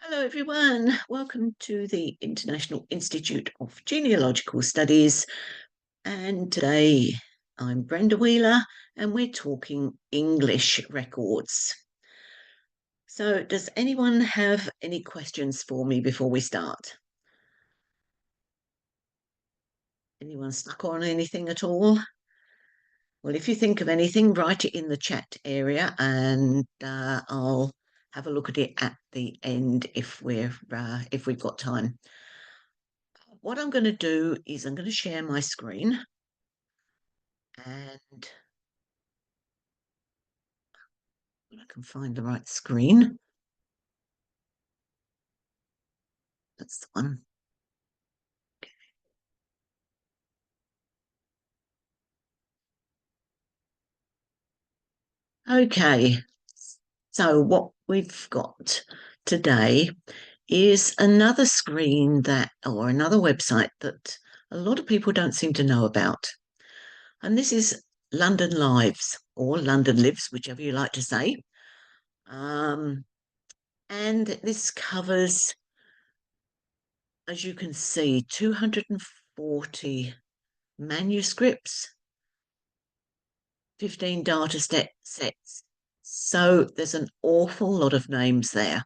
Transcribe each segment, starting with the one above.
Hello, everyone. Welcome to the International Institute of Genealogical Studies. And today I'm Brenda Wheeler, and we're talking English records. So, does anyone have any questions for me before we start? Anyone stuck on anything at all? Well, if you think of anything, write it in the chat area, and I'll have a look at it at the end if we've got time. What I'm going to do is I'm going to share my screen, and when I can find the right screen, that's the one. Okay, so what we've got today is another screen or another website that a lot of people don't seem to know about. And this is LondonLives or LondonLives, whichever you like to say. And this covers, as you can see, 240 manuscripts, 15 data sets. So there's an awful lot of names there.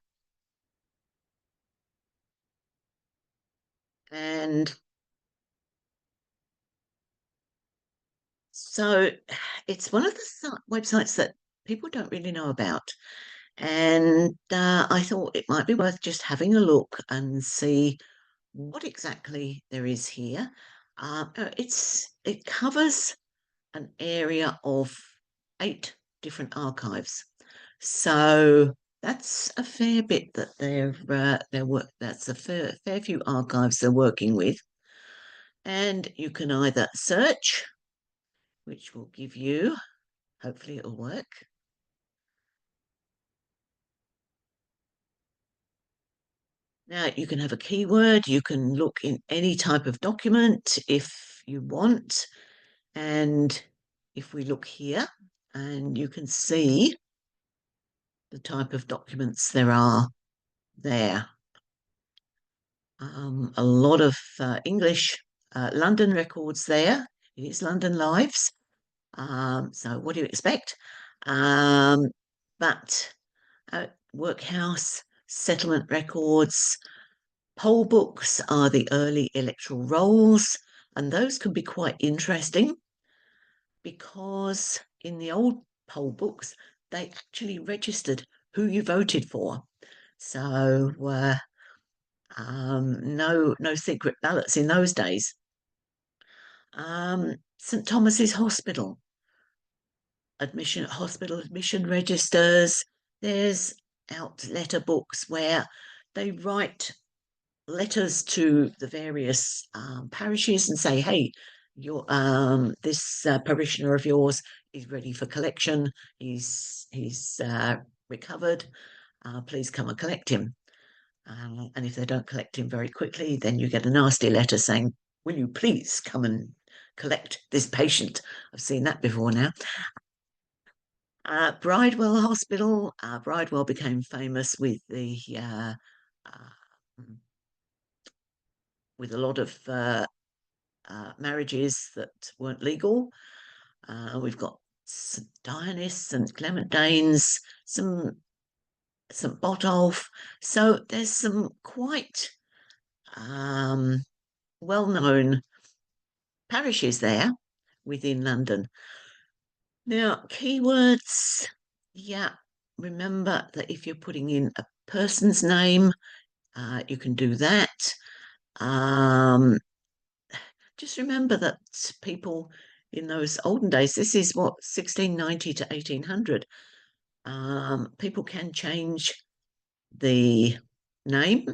And so it's one of the websites that people don't really know about. And I thought it might be worth just having a look and see what exactly there is here. It covers an area of 8 different archives. So that's a fair bit that that's a fair few archives they're working with. And you can either search, which will give you, hopefully it'll work. Now you can have a keyword, you can look in any type of document if you want. And if we look here, and you can see the type of documents there are there. A lot of English London records there. It is LondonLives. So what do you expect? But workhouse, settlement records, poll books are the early electoral rolls, and those can be quite interesting because in the old poll books, they actually registered who you voted for. So no secret ballots in those days. St Thomas's Hospital admission registers. There's out letter books where they write letters to the various parishes and say, "Hey, this parishioner of yours is ready for collection. He's recovered. Please come and collect him." And if they don't collect him very quickly, then you get a nasty letter saying, "Will you please come and collect this patient?" I've seen that before now. Bridewell Hospital. Bridewell became famous with with a lot of marriages that weren't legal. We've got St Dionis, St Clement Danes, some St Botolph. So there's some quite well-known parishes there within London. Now, keywords, yeah, remember that if you're putting in a person's name, you can do that. Just remember that people in those olden days, this is what, 1690 to 1800, people can change the name,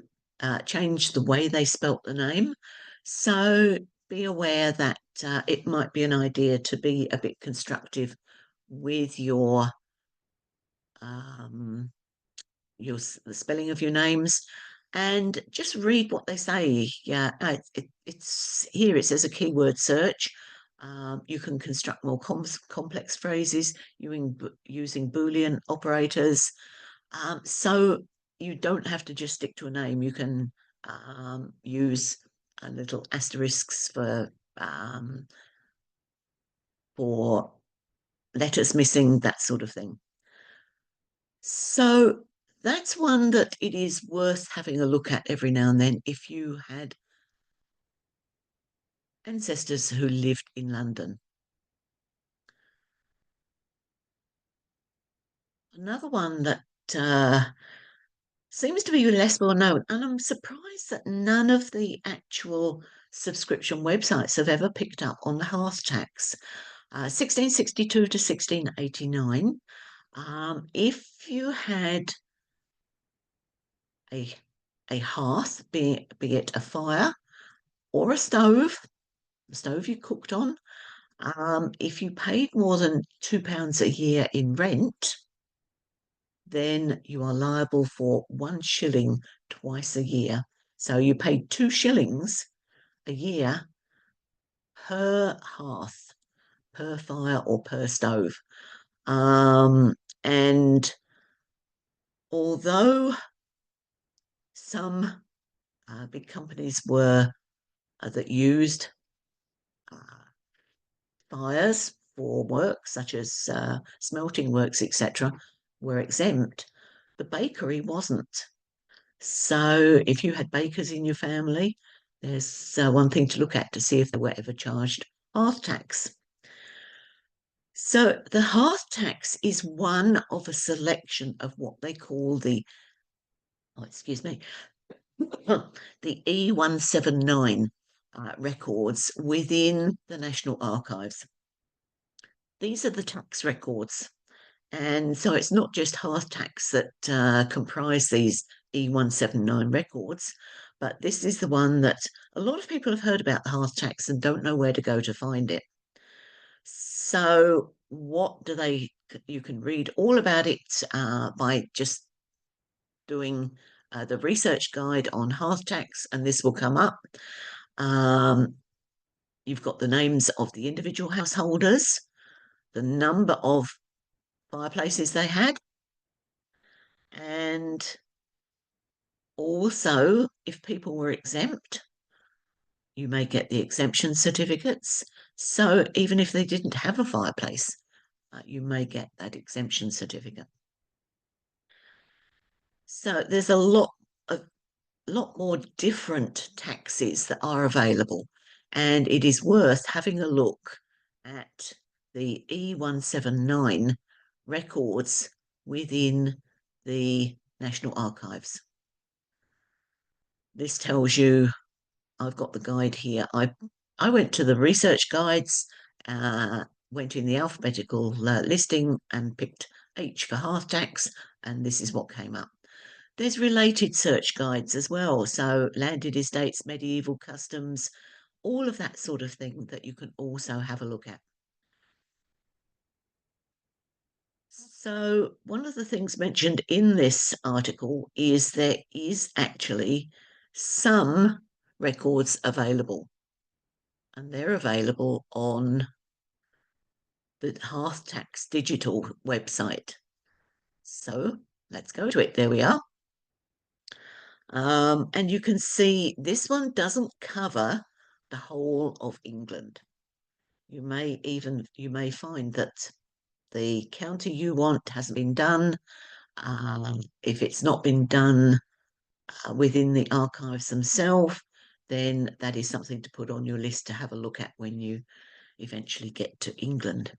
change the way they spelt the name. So be aware that it might be an idea to be a bit constructive with the spelling of your names, and just read what they say. Yeah, it's here. It says a keyword search. You can construct more complex phrases using Boolean operators. So you don't have to just stick to a name. You can use little asterisks for letters missing, that sort of thing. So that's one that it is worth having a look at every now and then if you had ancestors who lived in London. Another one that seems to be less well known, and I'm surprised that none of the actual subscription websites have ever picked up on the hearth tax, 1662 to 1689. If you had a a hearth, be it a fire or a stove you cooked on, if you paid more than £2 a year in rent, then you are liable for 1 shilling twice a year. So you paid 2 shillings a year per hearth, per fire, or per stove. And although some big companies were that used uh, fires for work, such as smelting works, etc., were exempt, the bakery wasn't. So if you had bakers in your family, there's one thing to look at to see if they were ever charged hearth tax. So the hearth tax is one of a selection of what they call excuse me, the E179 records within the National Archives. These are the tax records. And so it's not just hearth tax that comprise these E179 records, but this is the one that a lot of people have heard about the hearth tax and don't know where to go to find it. So what do they, you can read all about it by just doing the research guide on hearth tax, and this will come up. You've got the names of the individual householders, the number of fireplaces they had, and also if people were exempt, you may get the exemption certificates. So even if they didn't have a fireplace, you may get that exemption certificate. So there's a lot more different taxes that are available, and it is worth having a look at the E179 records within the National Archives. This tells you, I've got the guide here. I went to the research guides, went in the alphabetical listing and picked H for hearth tax, and this is what came up. There's related search guides as well, so landed estates, medieval customs, all of that sort of thing that you can also have a look at. So one of the things mentioned in this article is there is actually some records available, and they're available on the Hearth Tax digital website. So let's go to it. There we are. And you can see this one doesn't cover the whole of England. You may find that the county you want hasn't been done. If it's not been done within the archives themselves, then that is something to put on your list to have a look at when you eventually get to England.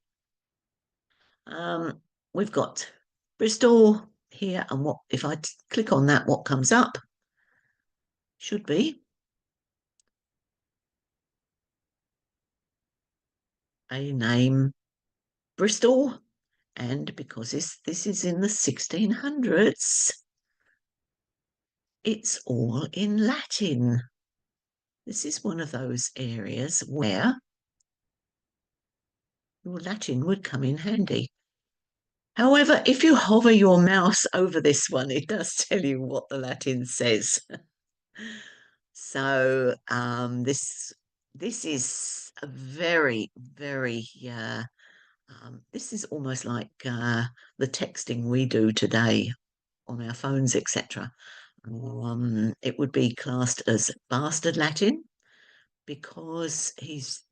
We've got Bristol here, and what if I click on that, what comes up should be a name, Bristol, and because this is in the 1600s, it's all in Latin. This is one of those areas where your Latin would come in handy. However, if you hover your mouse over this one, it does tell you what the Latin says. So this is a very, very this is almost like the texting we do today on our phones, etc. It would be classed as bastard Latin because he's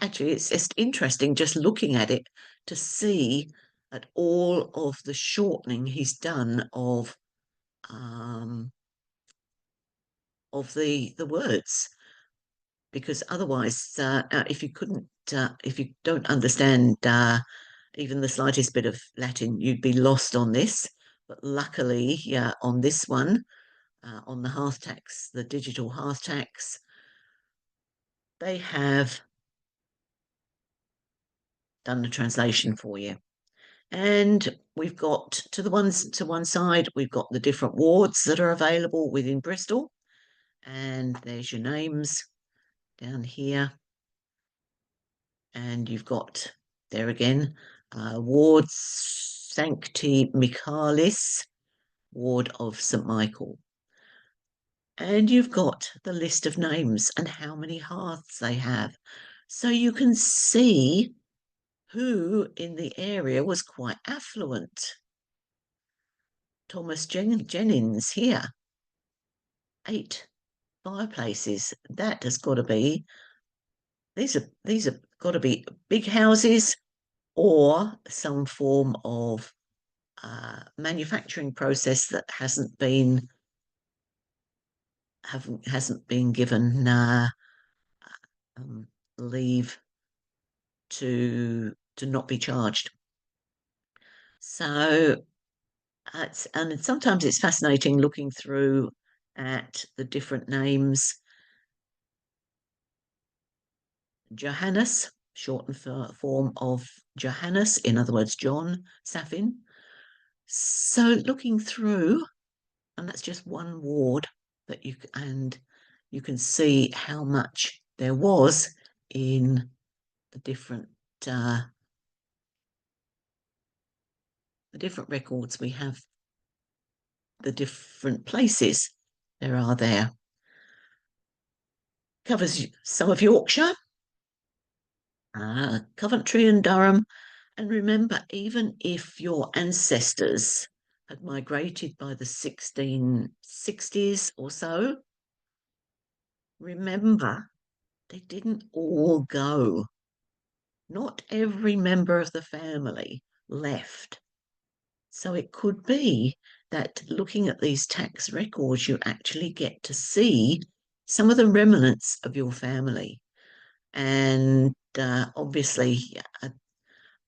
actually, it's just interesting just looking at it to see at all of the shortening he's done of the words, because otherwise, if you don't understand even the slightest bit of Latin, you'd be lost on this. But luckily, yeah, on this one, on the hearth tax, the digital hearth tax, they have done the translation for you. And we've got to the ones to one side, we've got the different wards that are available within Bristol. And there's your names down here. And you've got there again, Ward Sancti Michaelis, Ward of St Michael. And you've got the list of names and how many hearths they have. So you can see who in the area was quite affluent. Thomas Jennings here, 8 fireplaces. That has got to be, these are got to be big houses or some form of manufacturing process that hasn't been given um, leave to not be charged. So and sometimes it's fascinating looking through at the different names. Johannes, shortened form of Johannes, in other words, John Saffin. So looking through, and that's just one ward that you can see how much there was in the different records we have, the different places there are there. Covers some of Yorkshire, Coventry and Durham. And remember, even if your ancestors had migrated by the 1660s or so, remember, they didn't all go. Not every member of the family left. So it could be that looking at these tax records, you actually get to see some of the remnants of your family. And obviously,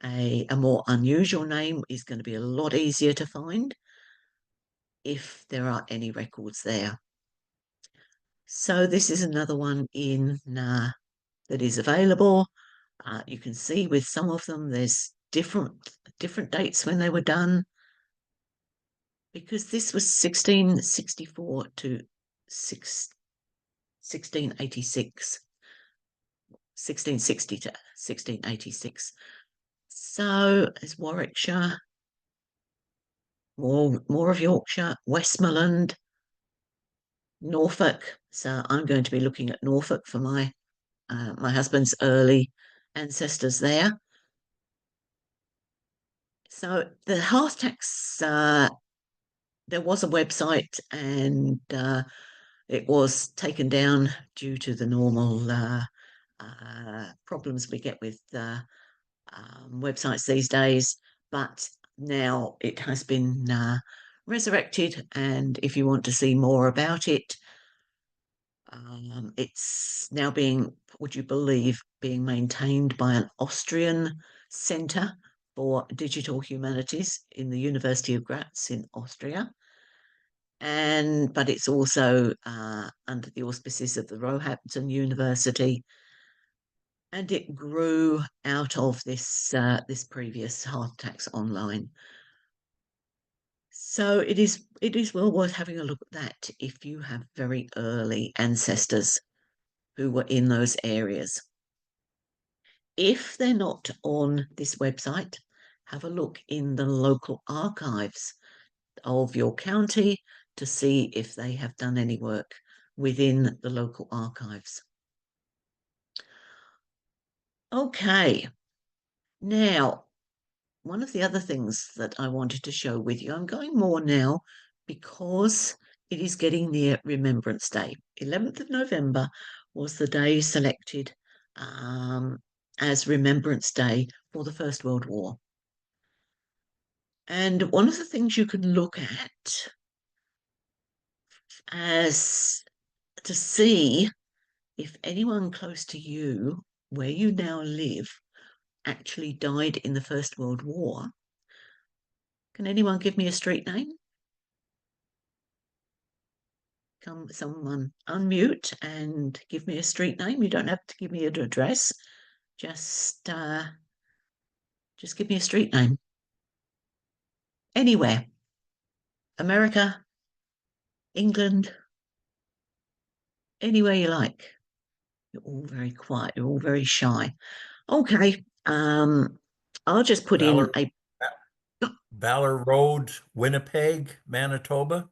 a more unusual name is going to be a lot easier to find if there are any records there. So this is another one in that is available. You can see with some of them there's different dates when they were done, because this was 1664 to 1686, 1660 to 1686. So there's Warwickshire, more of Yorkshire, Westmoreland, Norfolk. So I'm going to be looking at Norfolk for my husband's early ancestors there. So the hearth tax, there was a website, and it was taken down due to the normal problems we get with websites these days. But now it has been resurrected, and if you want to see more about it, it's now would you believe, being maintained by an Austrian centre for digital humanities in the University of Graz in Austria. But it's also under the auspices of the Roehampton University, and it grew out of this previous hearth tax online. So it is well worth having a look at that if you have very early ancestors who were in those areas. If they're not on this website, have a look in the local archives of your county to see if they have done any work within the local archives. Okay, now one of the other things that I wanted to show with you, I'm going more now because it is getting near Remembrance Day. 11th of November was the day selected as Remembrance Day for the First World War. And one of the things you can look at as to see if anyone close to you, where you now live, actually died in the First World War. Can anyone give me a street name? Come, someone unmute and give me a street name. You don't have to give me an address. Just give me a street name. Anywhere. America, England, anywhere you like. You're all very quiet. You're all very shy. Okay. I'll just put in Valor, a. Valor Road, Winnipeg, Manitoba.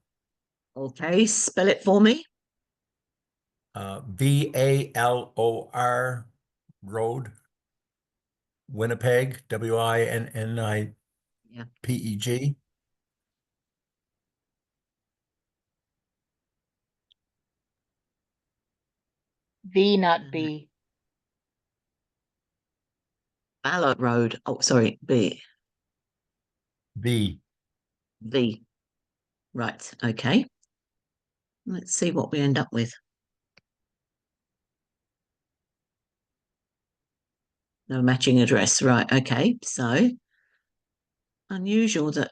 Okay, spell it for me. VALOR Road, Winnipeg, WINNIPEG. Yeah. V, not B. Ballard Road. Oh, sorry, B. V. V. Right. Okay. Let's see what we end up with. No matching address. Right. Okay. So unusual that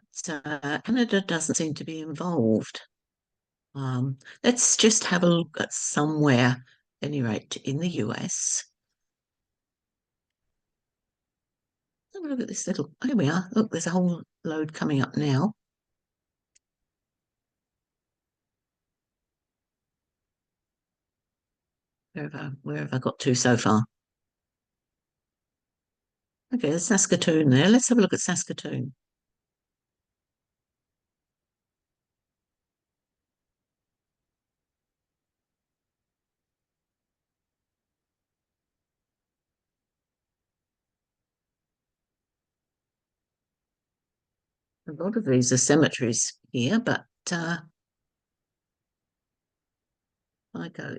Canada doesn't seem to be involved. Let's just have a look at somewhere, at any rate, in the US. Have a look at this little. Here we are. Look, there's a whole load coming up now. Where have I got to so far? Okay, there's Saskatoon there. Let's have a look at Saskatoon. A lot of these are cemeteries here, but I go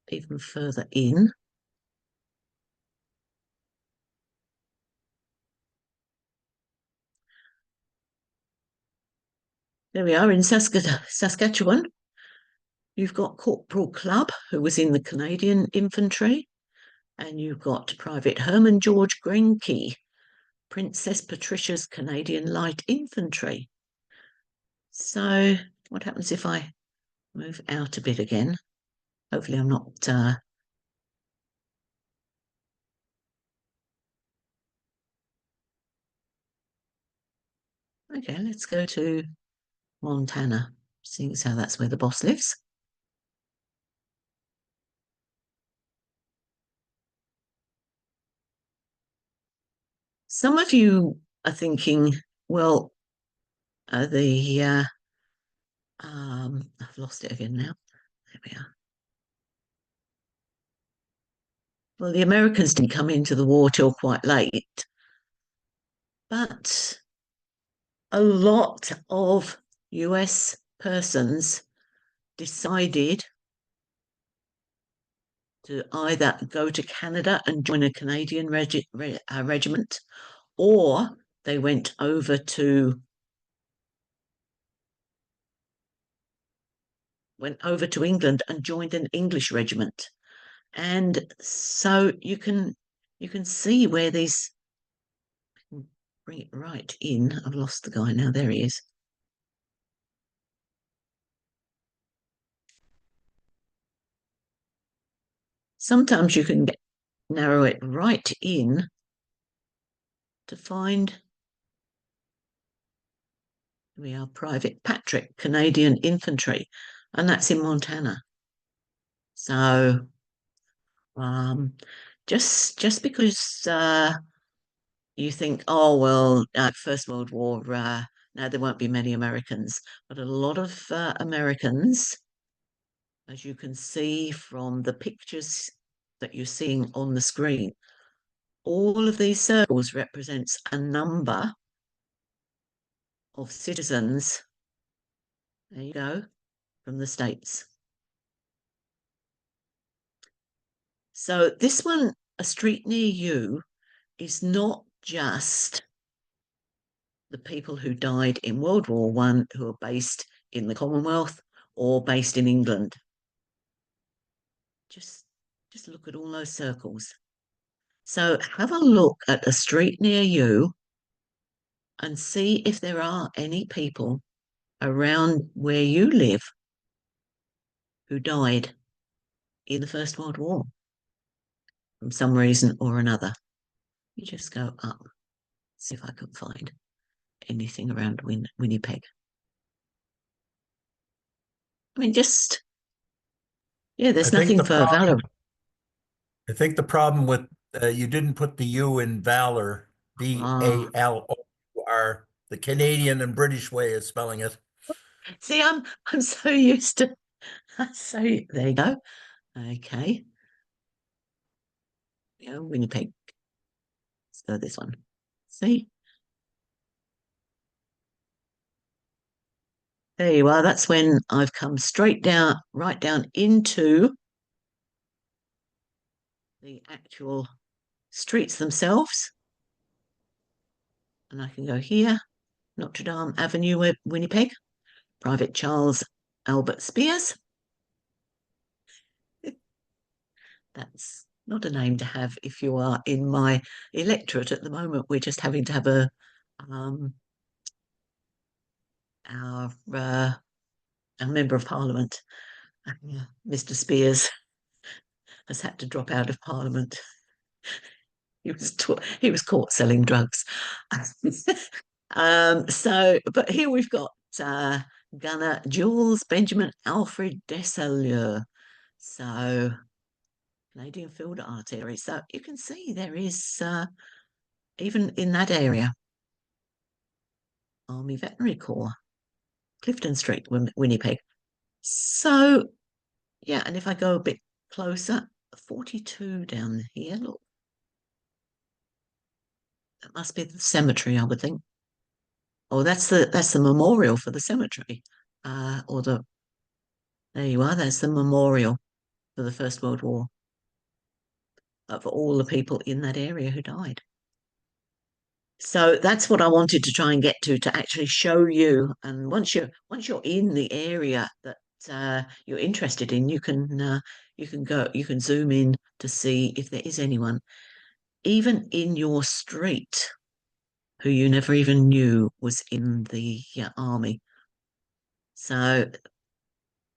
even further in. There we are in Saskatchewan. You've got Corporal Clubb, who was in the Canadian Infantry, and you've got Private Herman George Grenke, Princess Patricia's Canadian Light Infantry. So what happens if I move out a bit again? Hopefully I'm not... Okay, let's go to Montana, seeing as how that's where the boss lives. Some of you are thinking, well, I've lost it again now. There we are. Well, the Americans didn't come into the war till quite late, but a lot of US persons decided to either go to Canada and join a Canadian regiment, or they went over to England and joined an English regiment. And so you can see where these, bring it right in. I've lost the guy now. There he is. Sometimes you can narrow it right in to find. We are Private Patrick, Canadian Infantry, and that's in Montana. So just because you think, oh well, First World War, no, there won't be many Americans, but a lot of Americans, as you can see from the pictures that you're seeing on the screen, all of these circles represents a number of citizens, there you go, from the States. So this one, a street near you, is not just the people who died in World War One who are based in the Commonwealth or based in England. Just just look at all those circles. So have a look at a street near you and see if there are any people around where you live who died in the First World War from some reason or another. You just go up, see if I can find anything around Winnipeg. I mean, just, yeah, I there's think nothing the for problem Valor. I think the problem with you didn't put the U in Valor, Ah, Valor, the Canadian and British way of spelling it. see, I'm so used to. So there you go. Okay, yeah, Winnipeg. Let's go this one. See, there you are. That's when I've come straight down, right down into the actual streets themselves, and I can go here, Notre Dame Avenue, Winnipeg, Private Charles Albert Spears. That's not a name to have if you are in my electorate at the moment. We're just having to have um, our member of Parliament, Mr. Spears, has had to drop out of Parliament. He was caught selling drugs. But here we've got uh, Gunner Jules Benjamin Alfred Desailleux. So Canadian Field Artillery. So you can see there is even in that area, Army Veterinary Corps, Clifton Street, Winnipeg. So yeah, and if I go a bit closer, 42 down here. Look, that must be the cemetery, I would think. Oh, that's the memorial for the cemetery. Or there you are. There's the memorial for the First World War for all the people in that area who died. So that's what I wanted to try and get to actually show you. And once you're in the area that you're interested in, you can zoom in to see if there is anyone, even in your street, who you never even knew was in the army. So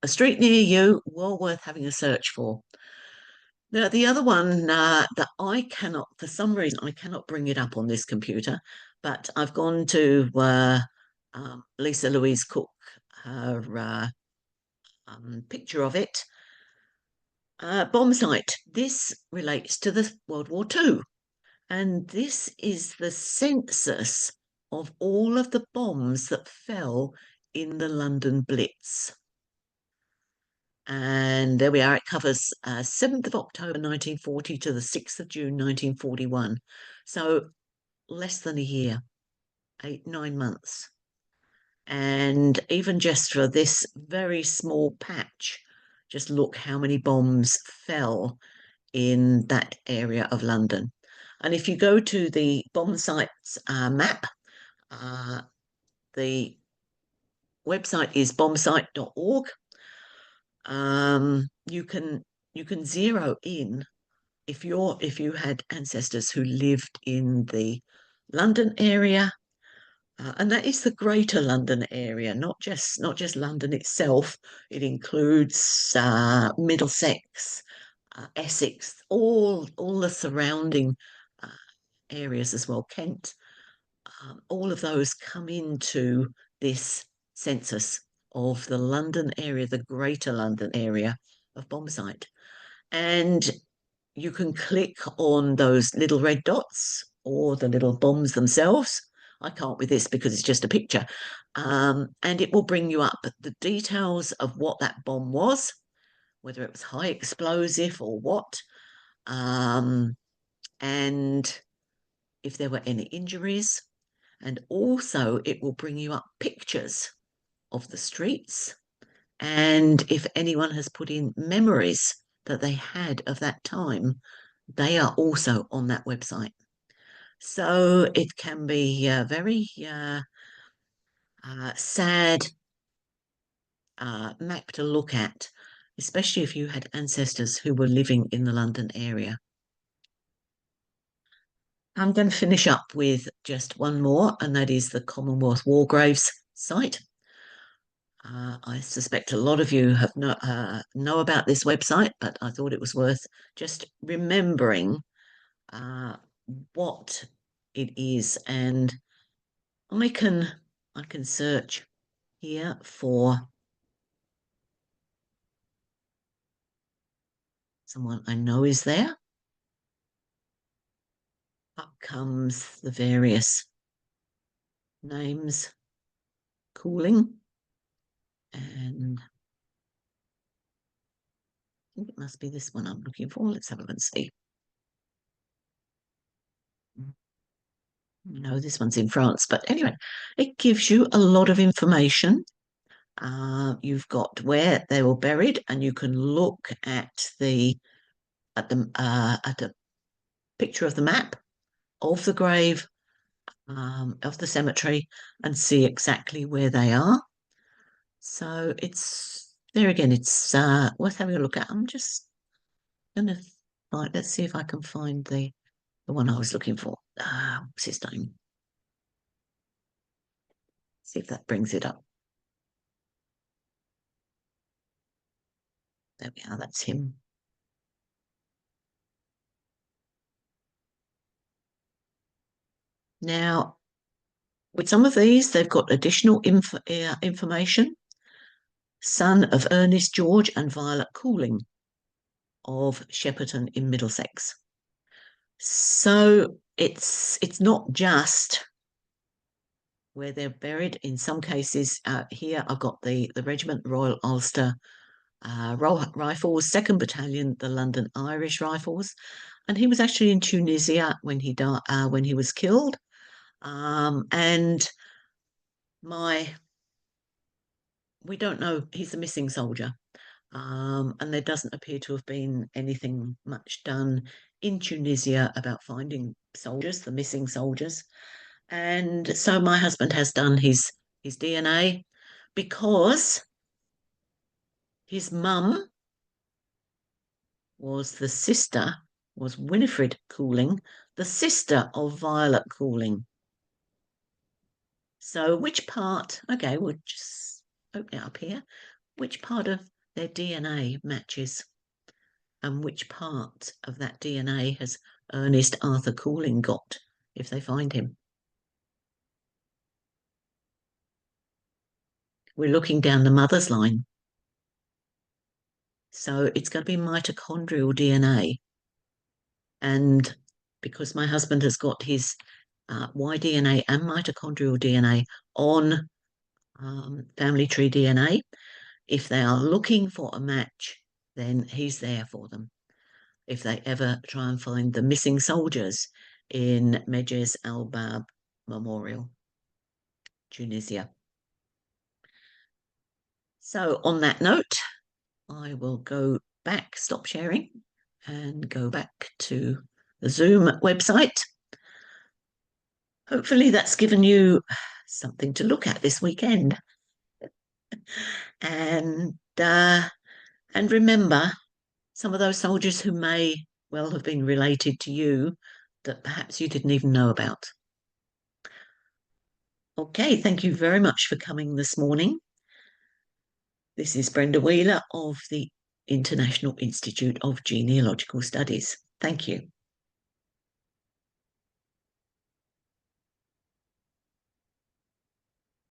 a street near you, well worth having a search for. Now, the other one that I cannot, for some reason, I cannot bring it up on this computer, but I've gone to Lisa Louise Cook, her picture of it. Bomb site. This relates to the World War II, and this is the census of all of the bombs that fell in the London Blitz. And there we are. It covers 7th of October 1940 to the 6th of June 1941. So less than a year, 8, 9 months. And even just for this very small patch, just look how many bombs fell in that area of London. And if you go to the bomb sites map, the website is bombsite.org. You can zero in if you had ancestors who lived in the London area, and that is the Greater London area, not just London itself. It includes Middlesex, Essex, all the surrounding uh, areas as well. Kent, all of those come into this census of the London area, the Greater London area of bomb site. And you can click on those little red dots or the little bombs themselves. I can't with this because it's just a picture. And it will bring you up the details of what that bomb was, whether it was high explosive or what, and if there were any injuries. And also, it will bring you up pictures of the streets. And if anyone has put in memories that they had of that time, they are also on that website. So it can be very sad map to look at, especially if you had ancestors who were living in the London area. I'm going to finish up with just one more, and that is the Commonwealth War Graves site. I suspect a lot of you have know about this website, but I thought it was worth just remembering uh, what it is, and I can I can search here for someone I know is there. Up comes the various names cooling, and I think it must be this one I'm looking for. Let's have a look and see. No, this one's in France, but anyway, it gives you a lot of information. You've got where they were buried, and you can look at a picture of the map of the grave, of the cemetery, and see exactly where they are. So it's there again. It's worth having a look at. I'm just gonna let's see if I can find the one I was looking for. What's his name? See if that brings it up. There we are. That's him. Now, with some of these, they've got additional information. Son of Ernest George and Violet Cooling of Shepperton in Middlesex. So it's not just where they're buried. In some cases, here I've got the Regiment Royal Ulster Rifles, 2nd Battalion, the London Irish Rifles, and he was actually in Tunisia when he died, when he was killed. And we don't know. He's a missing soldier. And there doesn't appear to have been anything much done in Tunisia about finding soldiers, the missing soldiers. And so my husband has done his DNA because his mum was Winifred Cooling, the sister of Violet Cooling. So which part, okay, we'll just open it up here. Which part of their DNA matches? And which part of that DNA has Ernest Arthur Cooling got if they find him? We're looking down the mother's line. So it's going to be mitochondrial DNA. And because my husband has got his Y-DNA and mitochondrial DNA on family tree DNA, if they are looking for a match, then he's there for them. If they ever try and find the missing soldiers in Medjez al-Bab Memorial, Tunisia. So on that note, I will go back, stop sharing, and go back to the Zoom website. Hopefully that's given you something to look at this weekend. And remember some of those soldiers who may well have been related to you that perhaps you didn't even know about. Okay, thank you very much for coming this morning. This is Brenda Wheeler of the International Institute of Genealogical Studies. Thank you.